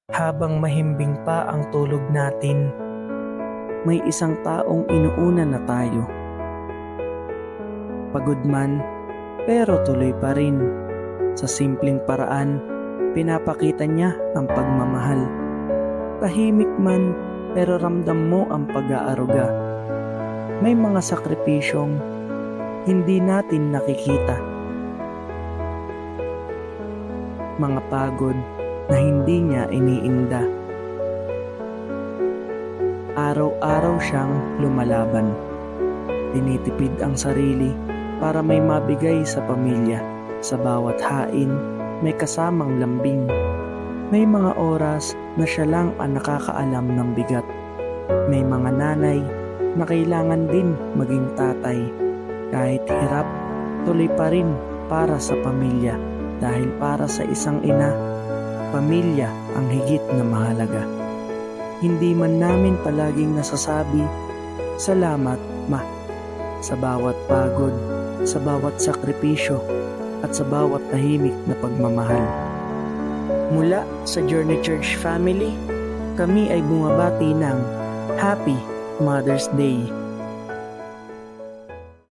Habang mahimbing pa ang tulog natin, may isang taong inuuna na tayo. Pagod man, pero tuloy pa rin. Sa simpleng paraan, pinapakita niya ang pagmamahal. Tahimik man, pero ramdam mo ang pag-aaruga. May mga sakripisyong hindi natin nakikita. Mga pagod na hindi niya iniinda. Araw-araw siyang lumalaban. Tinitipid ang sarili para may mabigay sa pamilya. Sa bawat hain, may kasamang lambing. May mga oras na siya lang ang nakakaalam ng bigat. May mga nanay na kailangan din maging tatay. Kahit hirap, tuloy pa rin para sa pamilya. Dahil para sa isang ina, pamilya ang higit na mahalaga. Hindi man namin palaging nasasabi, "Salamat, Ma," sa bawat pagod, sa bawat sakripisyo, at sa bawat tahimik na pagmamahal. Mula sa Journey Church Family, kami ay bumabati ng Happy Mother's Day.